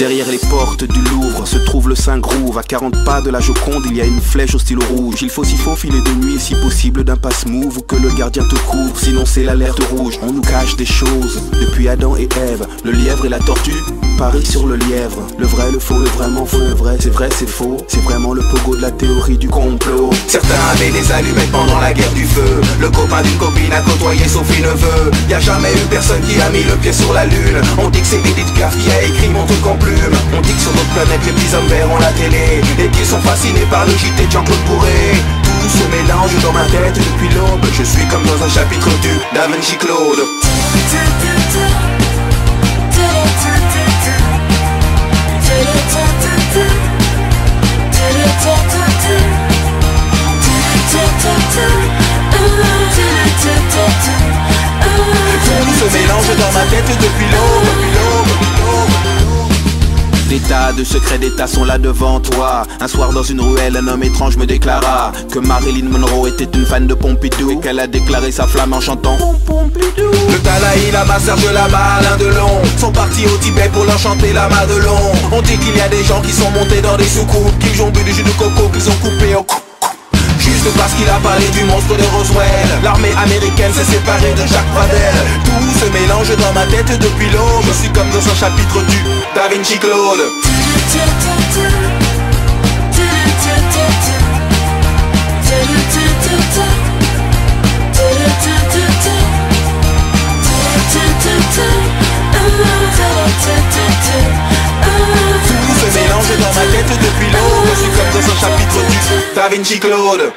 Derrière les portes du Louvre se trouve le Saint-Groove. À 40 pas de la Joconde, il y a une flèche au stylo rouge. Il faut s'y faufiler de nuit, si possible d'un passe-move, ou que le gardien te couvre, sinon c'est l'alerte rouge. On nous cache des choses, depuis Adam et Ève, le lièvre et la tortue, Paris sur le lièvre. Le vrai, le faux, le vraiment faux, le vrai, c'est faux. C'est vraiment le pogo de la théorie du complot. Certains avaient des allumettes pendant la guerre du feu. Le copain d'une copine a côtoyé Sophie Neveu. Y a jamais eu personne qui a mis le pied sur la lune. On dit que c'est Edith Piaf qui a écrit mon truc en plume. On dit que sur notre planète les petits hommes verts ont la télé et qu'ils sont fascinés par le JT de Jean-Claude Bourré. Tout se mélange dans ma tête depuis l'aube. Je suis comme dans un chapitre du Da Vinci Claude. Tout se mélange dans ma tête depuis l'aube. Des tas de secrets d'État sont là devant toi. Un soir dans une ruelle, un homme étrange me déclara que Marilyn Monroe était une fan de Pompidou et qu'elle a déclaré sa flamme en chantant Pompidou. Le Dalai Lama, Serge Lama, Alain Delon sont partis au Tibet pour leur chanter la Madelon. On dit qu'il y a des gens qui sont montés dans des soucoupes, qu'ils ont bu du jus de coco, qu'ils ont coupé au cou. Juste parce qu'il a parlé du monstre de Roswell. L'armée américaine s'est séparée de Jacques Pradel. Tout se mélange dans ma tête depuis l'aube. Je suis comme dans un chapitre du Da Vinci Claude. Tout se mélange dans ma tête depuis l'aube. Je suis comme dans un chapitre du Da Vinci Claude.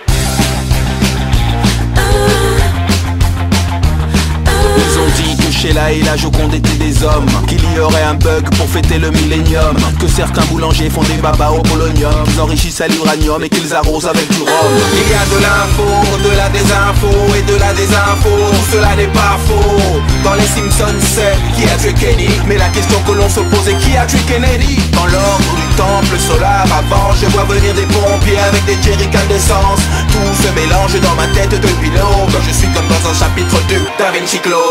Ils ont dit que Sheila et la Joconde étaient des hommes, qu'il y aurait un bug pour fêter le millénium, que certains boulangers font des babas au polonium, qu'ils enrichissent à l'uranium et qu'ils arrosent avec du rhum. Il y a de l'info, de la désinfo et de la désinfo. Tout cela n'est pas faux. Dans les Simpsons c'est qui a tué Kenny, mais la question que l'on se pose est qui a tué Kennedy. Dans l'ordre du temple solaire avant, je vois venir des pompiers avec des jerrycans d'essence. Tout se mélange dans ma tête depuis l'aube. Je suis comme dans un chapitre du Da Vinci Claude.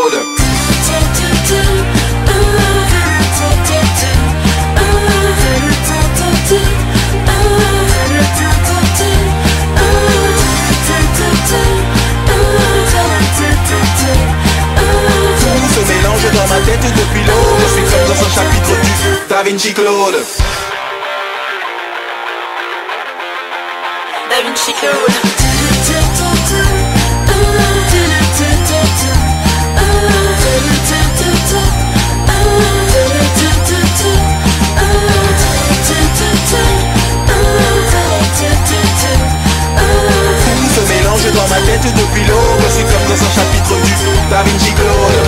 Tout se mélange dans ma tête depuis l'aube. Je suis comme dans un chapitre du Da Vinci Claude. Da Vinci Claude. Tout se mélange dans ma tête depuis l'aube. Je suis comme dans un chapitre du Da Vinci Claude.